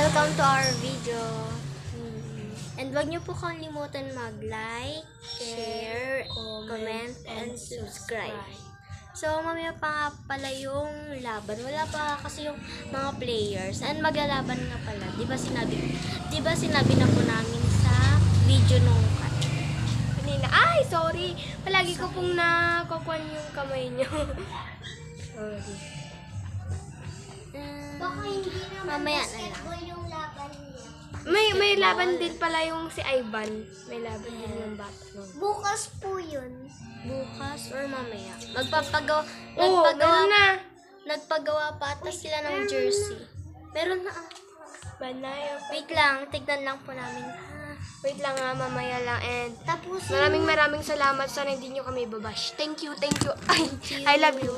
welcome to our video. And wag niyo po kalimutan mag-like, share, comment, and subscribe. So, mamaya pa nga pala yung laban. Wala pa kasi yung mga players. And maglalaban nga pala. Di ba sinabi na po namin sa video nung kanina. Ay, sorry! Palagi ko pong nakukuhan yung kamay niyo. Sorry. Baka hindi naman Mamaya na basketball yung laban niya. May laban din pala yung si Ivan. May laban din yung bata. Bukas po yun. Bukas or mamaya. Meron na. Nagpagawa pa ata sila ng jersey. Meron na. Banayo. Wait lang, tignan lang po namin. Wait lang nga, mamaya lang. And Tapos maraming salamat. Sana hindi nyo kami babash. Thank you. I love you.